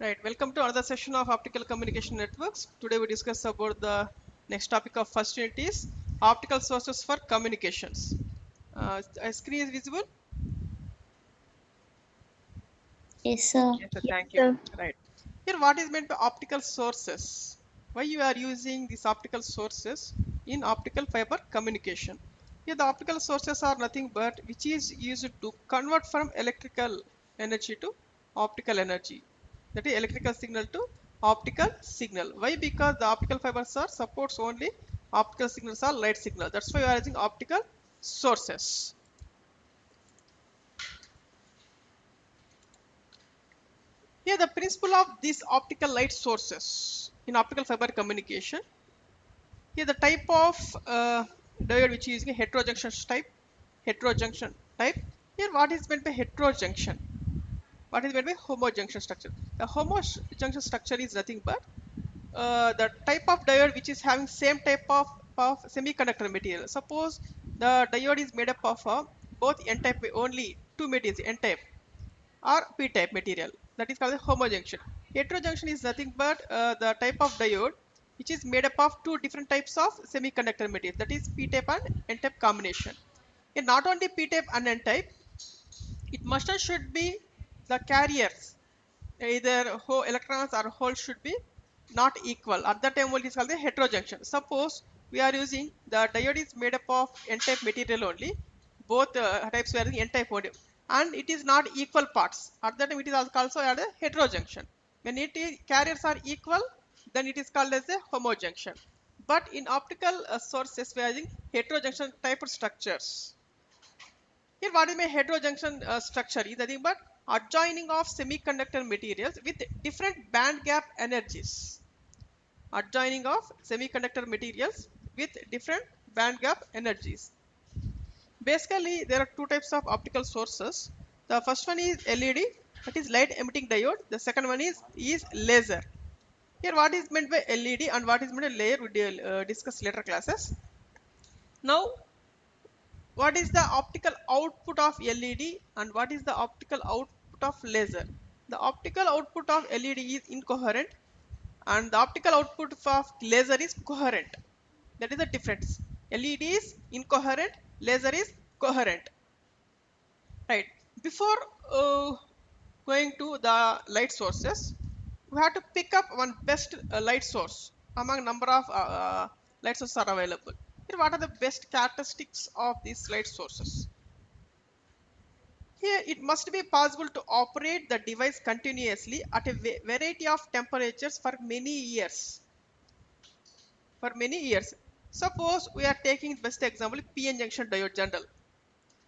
Right, welcome to another session of optical communication networks. Today we discuss about the next topic of first unit is optical sources for communications. A screen is visible? Yes, sir. Yes, sir, Yes, thank you. sir. Right. Here what is meant by optical sources? Why you are using these optical sources in optical fiber communication? Here the optical sources are nothing but which is used to convert from electrical energy to optical energy. That is electrical signal to optical signal. Why? Because the optical fibers are supports only optical signals or light signal. That's why you are using optical sources. Here the principle of these optical light sources in optical fiber communication. Here the type of diode which is using a heterojunction type. Heterojunction type. Here what is meant by heterojunction? What is meant by homojunction structure? A homojunction structure is nothing but the type of diode which is having same type of semiconductor material. Suppose the diode is made up of both n-type only two materials, n-type or p-type material. That is called a homojunction. Heterojunction is nothing but the type of diode which is made up of two different types of semiconductor material. That is p-type and n-type combination. And not only p-type and n-type, it must and should be the carriers, either electrons or holes should be not equal. At that time only it is called the heterojunction. Suppose we are using the diode is made up of n-type material only, both types were in n-type only, and it is not equal parts. At that time it is also called a heterojunction. When carriers are equal, then it is called as a homojunction. But in optical sources we are using heterojunction type of structures. Here what is my heterojunction structure is nothing but adjoining of semiconductor materials with different band gap energies. Adjoining of semiconductor materials with different band gap energies. Basically, there are two types of optical sources. The first one is LED, that is light emitting diode. The second one is laser. Here what is meant by LED and what is meant by laser we will discuss later classes. Now what is the optical output of LED and what is the optical output of laser? The optical output of LED is incoherent and the optical output of laser is coherent. That is the difference. LED is incoherent, laser is coherent. Right. Before going to the light sources, we have to pick up one best light source among number of light sources are available. Here, what are the best characteristics of these light sources? Here, it must be possible to operate the device continuously at a variety of temperatures for many years. For many years. Suppose we are taking best example PN junction diode general.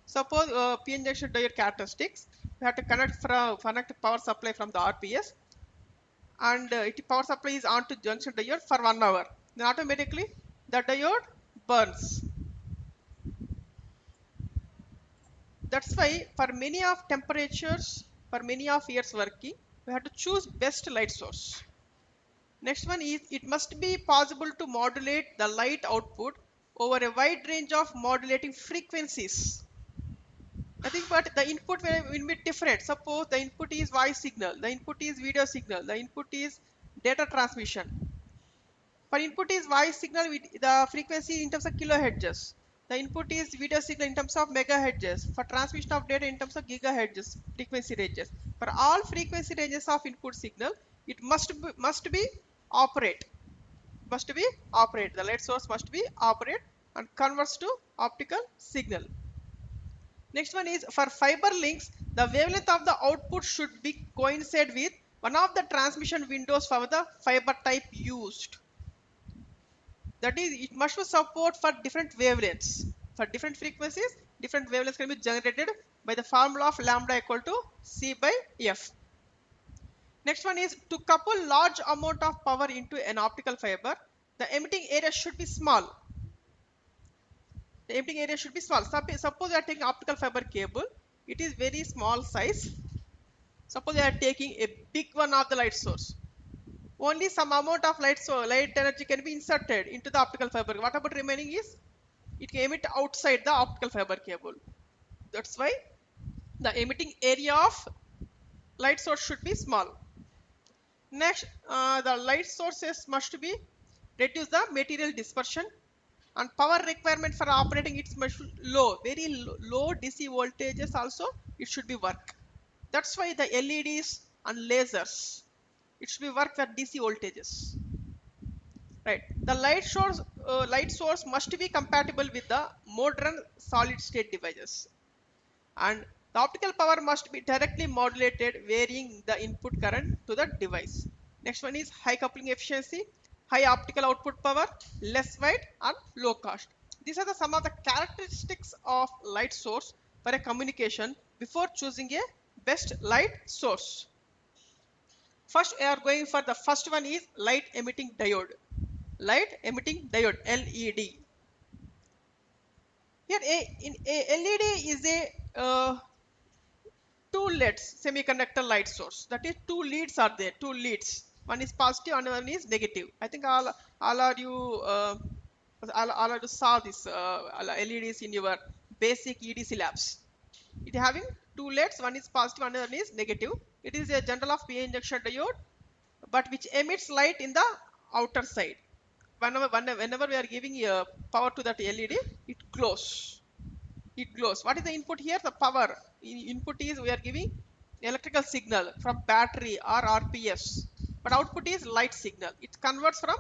Suppose PN junction diode characteristics. We have to connect power supply from the RPS, and it power supply is on to junction diode for 1 hour. Then automatically the diode burns. That's why for many of temperatures, for many of years working, we have to choose best light source. Next one is it must be possible to modulate the light output over a wide range of modulating frequencies. Nothing but the input will be different. Suppose the input is voice signal, the input is video signal, the input is data transmission. For input is voice signal with the frequency in terms of kilohertz. The input is video signal in terms of megahertz. For transmission of data in terms of gigahertz frequency ranges. For all frequency ranges of input signal, it must be operate. Must be operate. The light source must be operate and converts to optical signal. Next one is for fiber links, the wavelength of the output should be coincide with one of the transmission windows for the fiber type used. That is, it must support for different wavelengths. For different frequencies, different wavelengths can be generated by the formula of lambda equal to C by F. Next one is to couple large amount of power into an optical fiber, the emitting area should be small. The emitting area should be small. Suppose you are taking optical fiber cable, it is very small size. Suppose you are taking a big one of the light source. Only some amount of light energy can be inserted into the optical fiber. What about remaining is it can emit outside the optical fiber cable. That's why the emitting area of light source should be small. Next, the light sources must be reduce the material dispersion, and power requirement for operating it must low, very low DC voltages also it should be work. That's why the LEDs and lasers, it should be work at DC voltages. Right. The light source must be compatible with the modern solid state devices, and the optical power must be directly modulated, varying the input current to the device. Next one is high coupling efficiency, high optical output power, less weight, and low cost. These are some of the characteristics of light source for a communication before choosing a best light source. First, we are going for the first one is light emitting diode. Light emitting diode, LED. Here, a LED is a two LEDs semiconductor light source. That is, two leads are there. Two leads. One is positive and one is negative. I think all are you all are you saw this LEDs in your basic EDC labs. It having two LEDs. One is positive and one is negative. It is a general of PN junction diode, but which emits light in the outer side. Whenever we are giving power to that LED, it glows. It glows. What is the input here? The power. Input is we are giving electrical signal from battery or RPS, but output is light signal. It converts from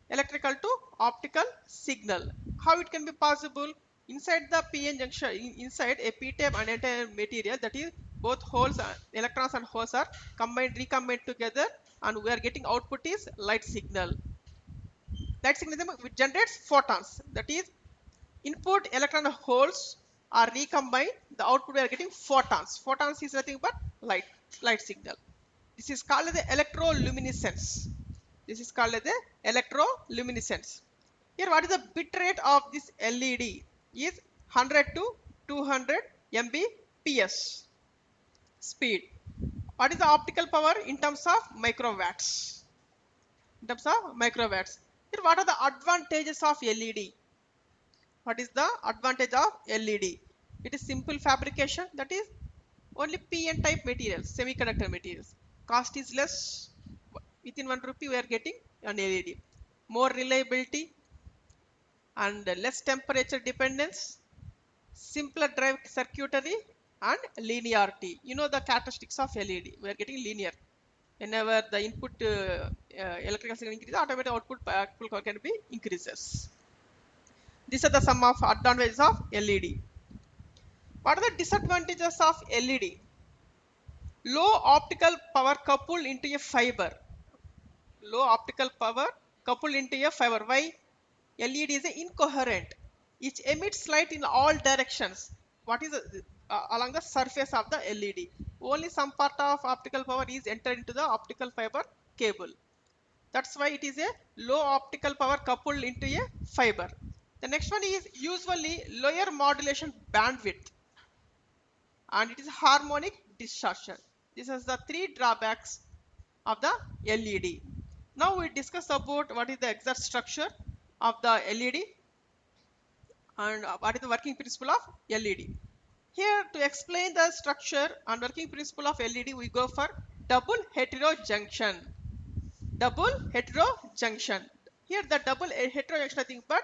electrical to optical signal. How it can be possible? Inside the PN junction, inside a p-type and n-type material, that is both holes, electrons and holes are recombined together, and we are getting output is light signal. Light signal which generates photons. That is, input electron holes are recombined. The output we are getting photons. Photons is nothing but light signal. This is called the electroluminescence. This is called the electroluminescence. Here, what is the bit rate of this LED? Is 100 to 200 Mbps speed. What is the optical power in terms of microwatts? In terms of microwatts. Here, what are the advantages of LED? What is the advantage of LED? It is simple fabrication, that is only PN type materials, semiconductor materials. Cost is less. Within 1 rupee we are getting an LED. More reliability and less temperature dependence, simpler drive circuitry, and linearity. You know the characteristics of LED. We are getting linear. Whenever the input electrical signal increases, automatic output power can be increases. These are the sum of advantages of LED. What are the disadvantages of LED? Low optical power coupled into a fiber. Low optical power coupled into a fiber. Why? LED is incoherent. It emits light in all directions. What is along the surface of the LED? Only some part of optical power is entered into the optical fiber cable. That's why it is a low optical power coupled into a fiber. The next one is usually lower modulation bandwidth, and it is harmonic distortion. This is the three drawbacks of the LED. Now we discuss about what is the exact structure of the LED and what is the working principle of LED. Here, to explain the structure and working principle of LED, we go for double heterojunction. Double heterojunction. Here the double heterojunction nothing but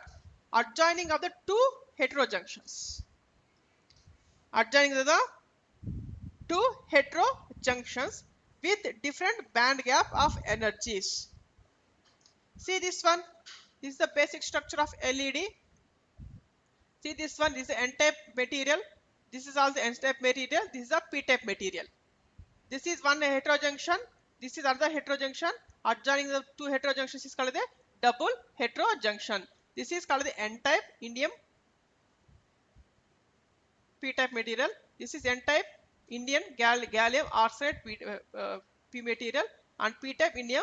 adjoining of the two heterojunctions. Adjoining the two heterojunctions with different band gap of energies. See this one. This is the basic structure of LED. See this one. This is the N-type material. This is also N-type material. This is a P-type material. This is one heterojunction. This is another heterojunction. Adjoining the two heterojunctions is called the double heterojunction. This is called the N-type indium P-type material. This is N-type Indian gallium arsenide P material, and P-type indium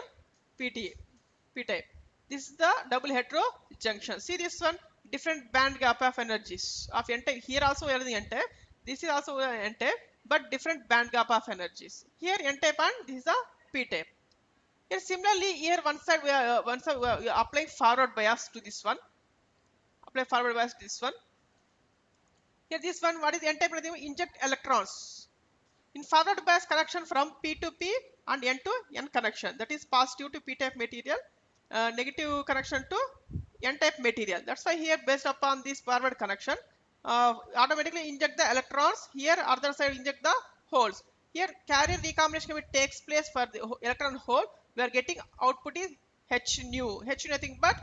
P-type. This is the double heterojunction. See this one, different band gap of energies of N-type. Here also we are the N-type. This is also N-type, but different band gap of energies. Here N-type and this is the P-type. Here similarly, here one side we are applying forward bias to this one. Apply forward bias to this one. Here this one, what is N-type? Inject electrons. In forward bias connection from P to P and N to N connection, that is positive to P type material, negative connection to N type material. That's why here based upon this forward connection, automatically inject the electrons. Here other side inject the holes. Here carrier recombination takes place for the electron hole. We are getting output is H nu. H nu nothing but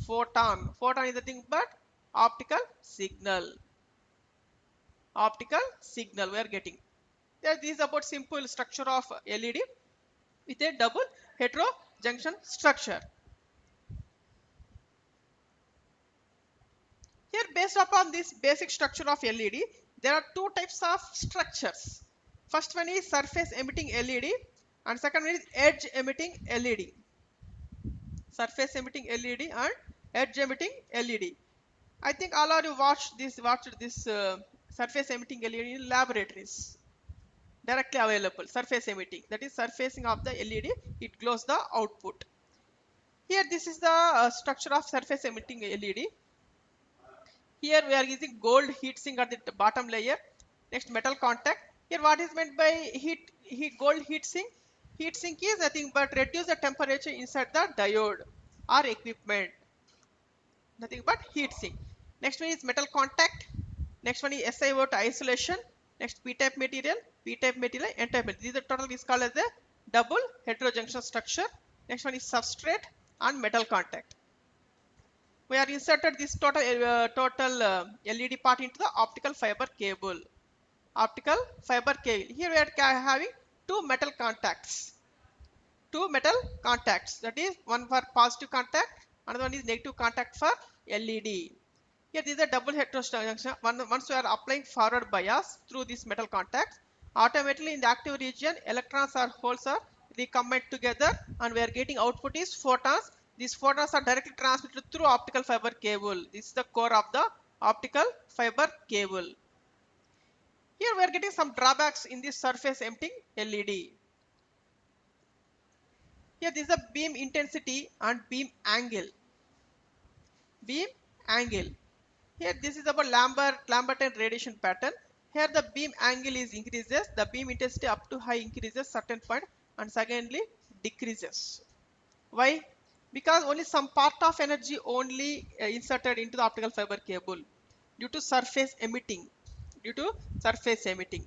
photon. Photon is nothing but optical signal. Optical signal we are getting. This is about simple structure of LED with a double heterojunction structure. Here based upon this basic structure of LED, there are two types of structures. First one is surface emitting LED and second one is edge emitting LED. Surface emitting LED and edge emitting LED. I think all of you watched this surface emitting LED in laboratories. Directly available surface emitting, that is surfacing of the LED, it glows the output. Here this is the structure of surface emitting LED. Here we are using gold heat sink at the bottom layer. Next metal contact. Here what is meant by gold heat sink? Heat sink is nothing but reduce the temperature inside the diode or equipment. Nothing but heat sink. Next one is metal contact. Next one is SiO2 isolation. Next P-type material, N-type material. These are total is called as a double heterojunction structure. Next one is substrate and metal contact. We are inserted this total LED part into the optical fiber cable. Optical fiber cable. Here we are having two metal contacts. Two metal contacts. That is one for positive contact, another one is negative contact for LED. Here this is a double heterojunction. Once we are applying forward bias through this metal contact, automatically in the active region, electrons or holes are recombined together, and we are getting output is photons. These photons are directly transmitted through optical fiber cable. This is the core of the optical fiber cable. Here we are getting some drawbacks in this surface emitting LED. Here this is the beam intensity and beam angle. Beam angle. Here this is about Lambertian radiation pattern. Here the beam angle is increases, the beam intensity up to high increases certain point, and secondly decreases. Why? Because only some part of energy only inserted into the optical fiber cable due to surface emitting. Due to surface emitting.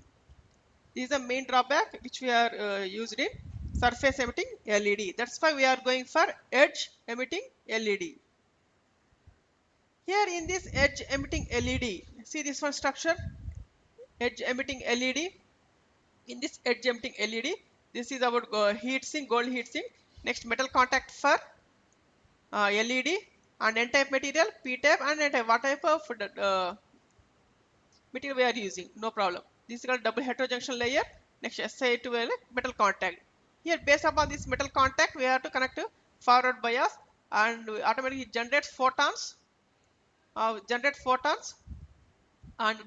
This is the main drawback which we are used in surface emitting LED. That's why we are going for edge emitting LED. Here in this edge emitting LED, see this one structure, edge emitting LED. In this edge emitting LED, this is our heat sink, gold heat sink. Next metal contact for LED and N-type material, P-type and N-type. What type of material we are using? No problem. This is called double heterojunction layer. Next Si2 metal contact. Here based upon this metal contact, we have to connect to forward bias and automatically generate photons. And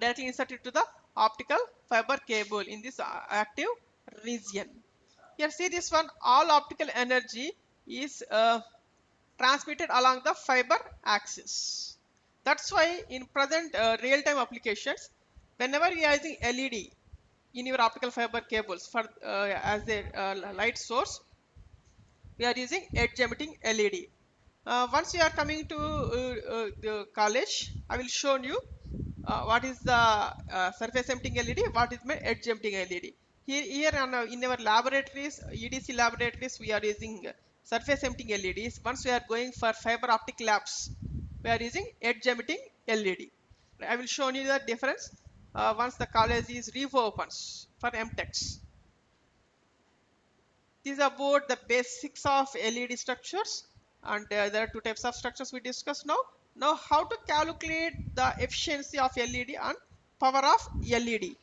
directly inserted to the optical fiber cable in this active region. Here see this one, all optical energy is transmitted along the fiber axis. That's why in present real-time applications, whenever you are using LED in your optical fiber cables for as a light source, we are using edge emitting LED. Once you are coming to the college, I will show you what is the surface emitting LED, what is my edge emitting LED. Here in our laboratories, EDC laboratories, we are using surface emitting LEDs. Once we are going for fiber optic labs, we are using edge emitting LED. I will show you the difference once the college is reopens for MTechs. This is about the basics of LED structures, and there are two types of structures we discussed now. Now how to calculate the efficiency of LED and power of LED.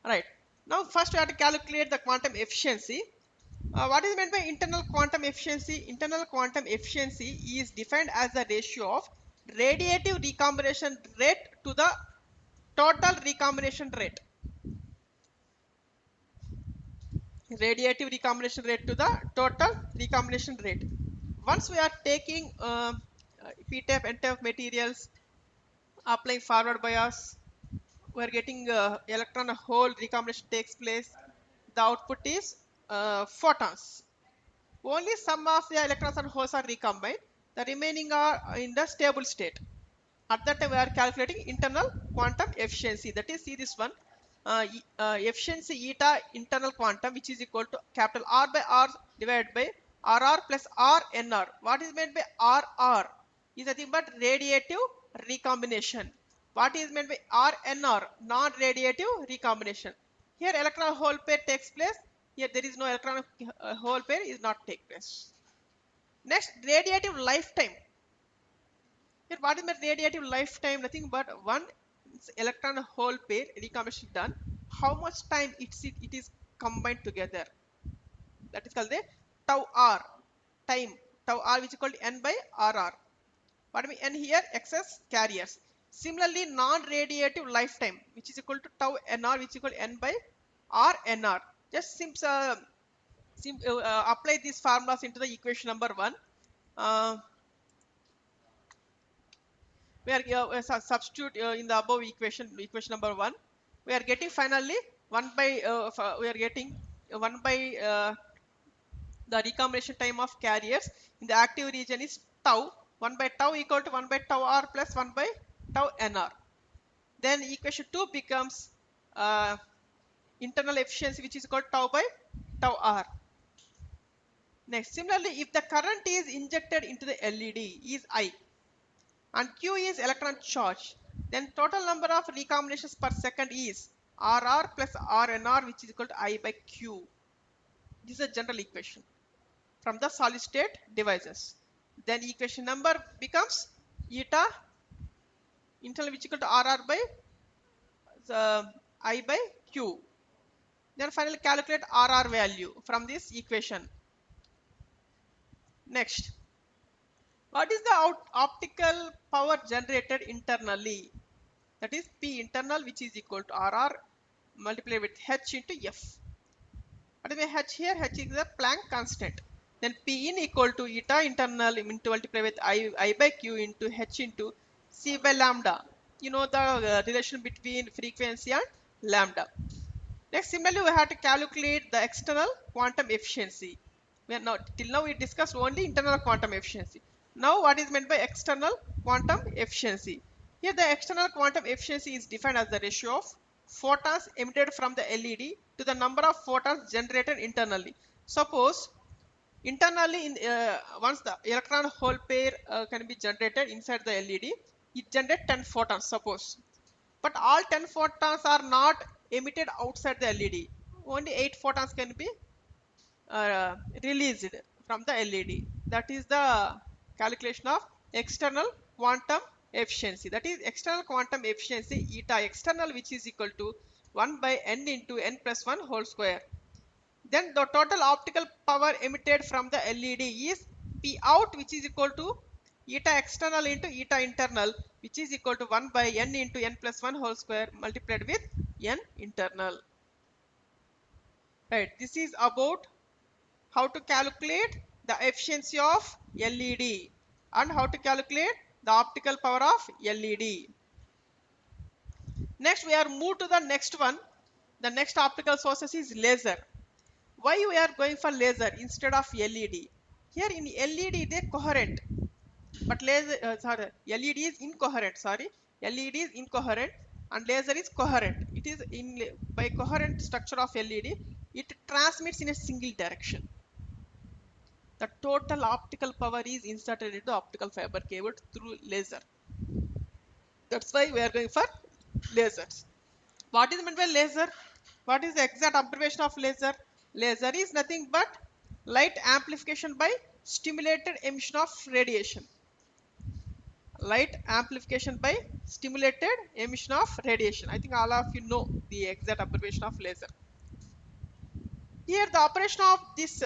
Right. Now first we have to calculate the quantum efficiency. What is meant by internal quantum efficiency? Internal quantum efficiency is defined as the ratio of radiative recombination rate to the total recombination rate. Radiative recombination rate to the total recombination rate. Once we are taking P-type, N-type materials, applying forward bias, we are getting electron hole recombination takes place. The output is photons. Only some of the electrons and holes are recombined. The remaining are in the stable state. At that time, we are calculating internal quantum efficiency. That is, see this one, efficiency eta internal quantum, which is equal to capital R by R divided by RR plus RNR. What is meant by RR? Is nothing but radiative recombination. What is meant by RNR? Non-radiative recombination. Here, electron hole pair takes place. Here, there is no electron hole pair is not take place. Next, radiative lifetime. Here, what is my radiative lifetime? Nothing but one electron hole pair recombination done. How much time it is combined together? That is called the tau r time. Tau r which is called n by rr. What I mean n here? Excess carriers. Similarly, non-radiative lifetime which is equal to tau nr which is equal to n by r nr. Just apply these formulas into the equation number 1. We are substitute in the above equation number 1. We are getting finally 1 by we are getting 1 by the recombination time of carriers in the active region is tau. 1 by tau equal to 1 by tau r plus 1 by tau nr. Then equation 2 becomes internal efficiency which is equal to tau by tau r. Next, similarly, if the current is injected into the LED is I and Q is electron charge, then total number of recombinations per second is RR plus RNR, which is equal to I by Q. This is a general equation from the solid state devices. Then equation number becomes eta internal which is equal to RR by I by Q. Then finally calculate RR value from this equation. Next, what is the optical power generated internally? That is P internal which is equal to RR multiplied with H into F. What is H here? H is the Planck constant. Then P in equal to eta internal into multiplied with I by Q into H into C by lambda. You know the relation between frequency and lambda. Next, similarly, we have to calculate the external quantum efficiency. We are not till now we discussed only internal quantum efficiency. Now, what is meant by external quantum efficiency? Here, the external quantum efficiency is defined as the ratio of photons emitted from the LED to the number of photons generated internally. Suppose internally, once the electron hole pair can be generated inside the LED, it generates 10 photons. Suppose, but all 10 photons are not emitted outside the LED. Only 8 photons can be released from the LED. That is the calculation of external quantum efficiency. That is external quantum efficiency eta external which is equal to 1 by n into n plus 1 whole square. Then the total optical power emitted from the LED is P out which is equal to eta external into eta internal which is equal to 1 by n into n plus 1 whole square multiplied with n internal. Right, this is about how to calculate the efficiency of LED and how to calculate the optical power of LED. Next, we are moved to the next one. The next optical sources is laser. Why we are going for laser instead of LED? Here in LED they coherent, but laser LED is incoherent. Sorry, LED is incoherent and laser is coherent. It is in by coherent structure of LED. It transmits in a single direction. The total optical power is inserted into optical fiber cable through laser. That's why we are going for lasers. What is meant by laser? What is the exact abbreviation of laser? Laser is nothing but light amplification by stimulated emission of radiation. Light amplification by stimulated emission of radiation. I think all of you know the exact abbreviation of laser. Here the operation of this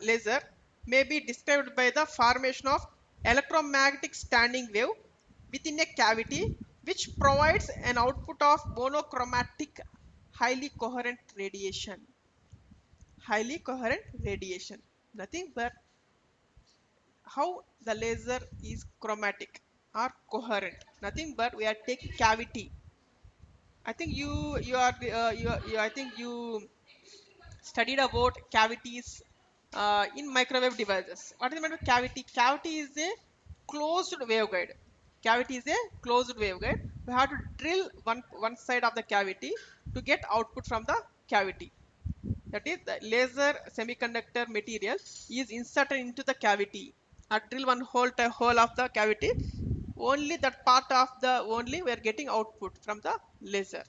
laser may be described by the formation of electromagnetic standing wave within a cavity which provides an output of monochromatic highly coherent radiation. Highly coherent radiation. Nothing but how the laser is chromatic or coherent. Nothing but we are taking cavity. I think I think you studied about cavities in microwave devices. What is the meaning of cavity? Cavity is a closed waveguide. Cavity is a closed waveguide. We have to drill one side of the cavity to get output from the cavity. That is, the laser semiconductor material is inserted into the cavity. I drill one hole of the cavity. Only that part of the only we are getting output from the laser.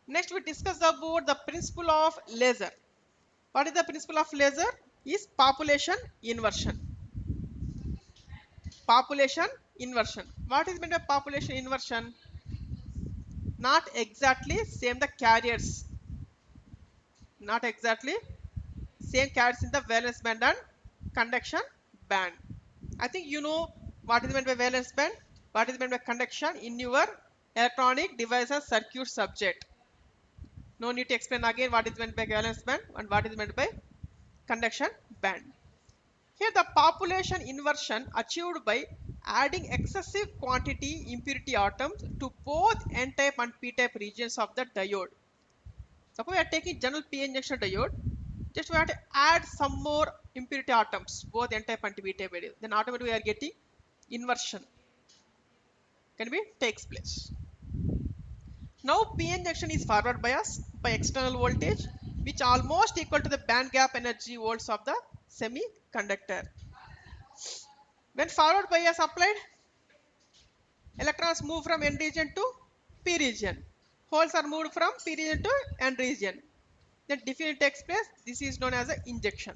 Next, we discuss about the principle of laser. What is the principle of laser? Is population inversion. Population inversion. What is meant by population inversion? Not exactly same the carriers. Not exactly same carriers in the valence band and conduction band. I think you know what is meant by valence band. What is meant by conduction in your electronic devices circuit subject. No need to explain again what is meant by valence band and what is meant by conduction band. Here the population inversion achieved by adding excessive quantity impurity atoms to both n-type and p-type regions of the diode. Suppose we are taking general p-n junction diode, just we have to add some more impurity atoms, both n-type and p-type, then automatically we are getting inversion can be takes place. Now p-n junction is forward bias by external voltage which almost equal to the band gap energy volts of the semiconductor. When forward bias applied, electrons move from n region to p region. Holes are moved from p region to n region. Then diffusion takes place. This is known as an injection.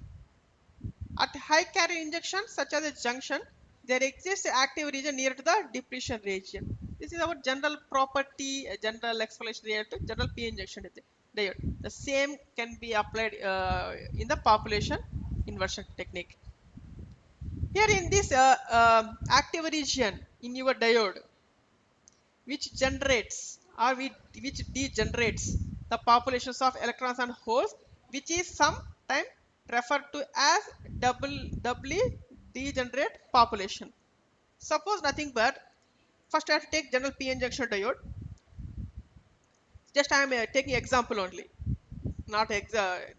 At high carrier injection, such as a junction, there exists an active region near to the depletion region. This is our general property, general explanation related to general p injection diode. The same can be applied in the population inversion technique. Here in this active region in your diode, which generates or which degenerates the populations of electrons and holes, which is sometimes referred to as doubly degenerate population. Suppose nothing but first I have to take general p-n junction diode. Just I am taking example only, not exact,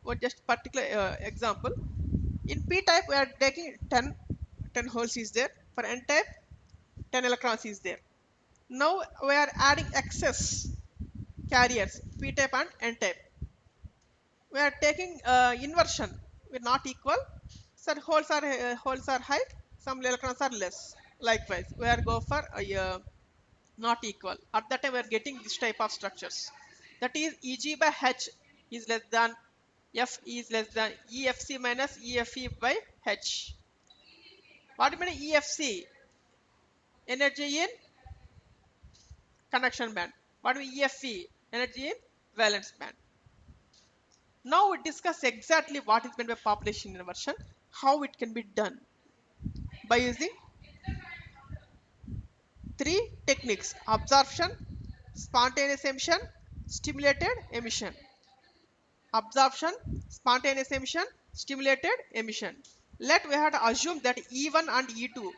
but just particular example. In p type we are taking 10 holes is there. For n type 10 electrons is there. Now we are adding excess carriers p type and n type. We are taking inversion. We are not equal. Some holes are high, some electrons are less. Likewise, we are go for not equal. At that time, we are getting this type of structures. That is, Eg by H is less than F is less than EFC minus EFE by H. What do you mean EFC? Energy in conduction band. What do we EFE? Energy in valence band. Now we discuss exactly what is meant by population inversion, how it can be done by using three techniques: absorption, spontaneous emission, stimulated emission. Absorption, spontaneous emission, stimulated emission. Let we have to assume that E1 and E2.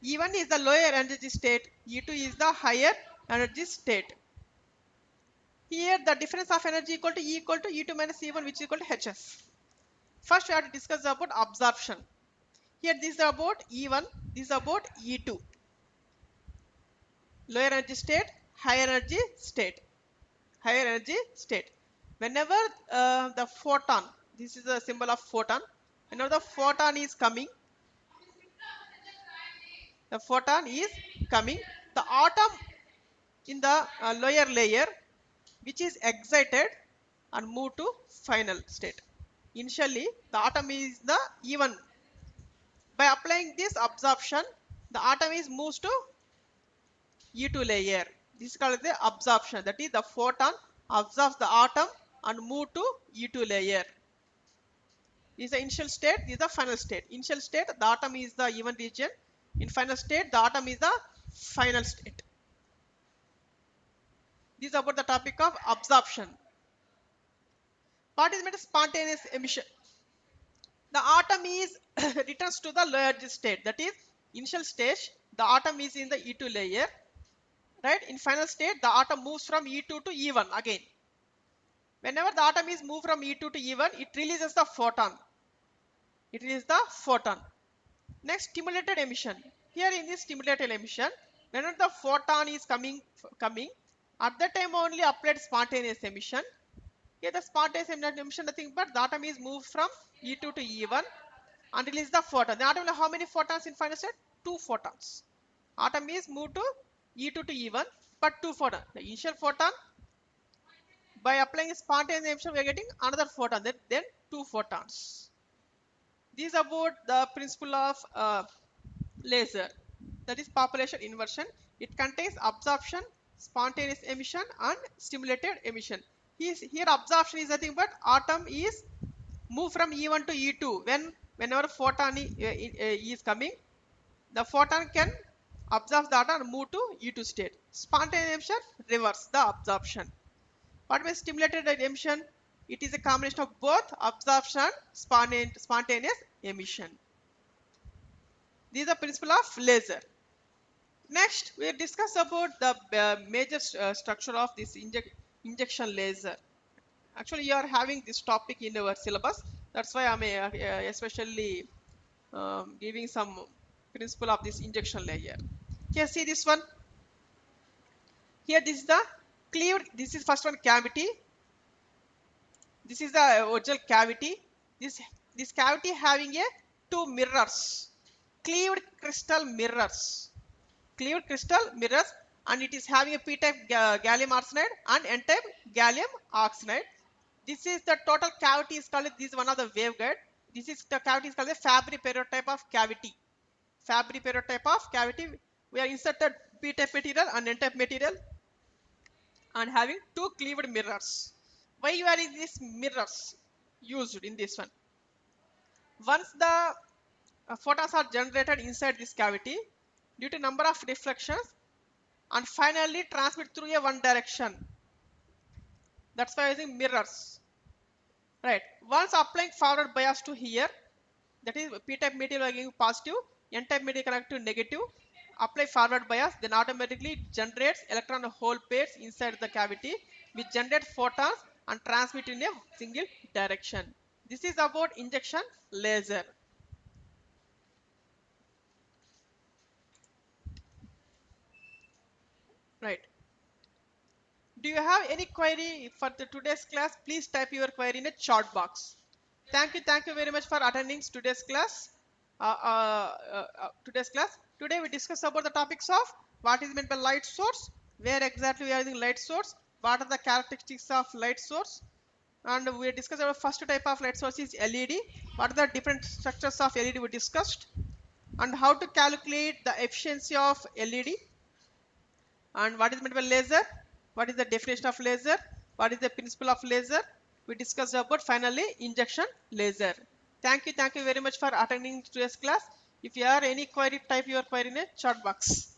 E1 is the lower energy state, E2 is the higher energy state. Here the difference of energy equal to E equal to E2 minus E1, which is equal to HF. First we have to discuss about absorption. Here this is about E1, this is about E2. Lower energy state, higher energy state. Higher energy state. Whenever the photon, this is the symbol of photon, whenever the photon is coming, the atom in the lower layer, which is excited and move to final state. Initially, the atom is the E1. By applying this absorption, the atom is moves to E2 layer. This is called the absorption. That is, the photon absorbs the atom and move to E2 layer. This is the initial state, this is the final state. Initial state, the atom is the E1 region. In final state, the atom is the final state. This is about the topic of absorption. What is meant spontaneous emission? The atom is returns to the lower state. That is, initial stage, the atom is in the E2 layer. right? In final state, the atom moves from E2 to E1 again. Whenever the atom is moved from E2 to E1, it releases the photon. It is the photon. Next, stimulated emission. Here in this stimulated emission, whenever the photon is coming, at that time only applied spontaneous emission. Here the spontaneous emission nothing but the atom is moved from E2 to E1 and release the photon. The atom will have how many photons in final state? 2 photons. Atom is moved to E2 to E1, but 2 photons. The initial photon, by applying spontaneous emission, we are getting another photon, then 2 photons. This is about the principle of laser, that is population inversion. It contains absorption, spontaneous emission and stimulated emission. Here absorption is nothing but atom is moved from E1 to E2. Whenever photon is coming, the photon can absorb the atom and move to E2 state. Spontaneous emission reverse the absorption. What means stimulated emission? It is a combination of both absorption and spontaneous emission. This is the principle of laser. Next, we will discuss about the major structure of this injection laser. Actually, you are having this topic in our syllabus. That's why I'm especially giving some principle of this injection layer. Here, see this one. Here, this is the cleaved. This is first one cavity. This is the original cavity. This cavity having a 2 mirrors, cleaved crystal mirrors. Cleaved crystal mirrors, and it is having a p-type gallium arsenide and n-type gallium arsenide. This is the total cavity is called, this is one of the waveguide. This is the cavity is called the Fabry-Perot type of cavity. Fabry-Perot type of cavity. We are inserted p-type material and n-type material and having 2 cleaved mirrors. Why you are in these mirrors used in this one? Once the photons are generated inside this cavity, due to number of reflections, and finally transmit through a one direction. That's why using mirrors. Right. Once applying forward bias to here, that is p-type material giving positive, n-type material connect to negative. Apply forward bias, then automatically generates electron hole pairs inside the cavity, which generate photons and transmit in a single direction. This is about injection laser. Right. Do you have any query for the today's class? Please type your query in a chat box. Thank you very much for attending today's class. Today we discuss about the topics of what is meant by light source, where exactly we are using light source, what are the characteristics of light source, and we discussed our first type of light source is LED. What are the different structures of LED we discussed, and how to calculate the efficiency of LED, and what is meant by laser, what is the definition of laser, what is the principle of laser. We discussed about finally injection laser. Thank you very much for attending today's class. If you have any query, type your query in a chat box.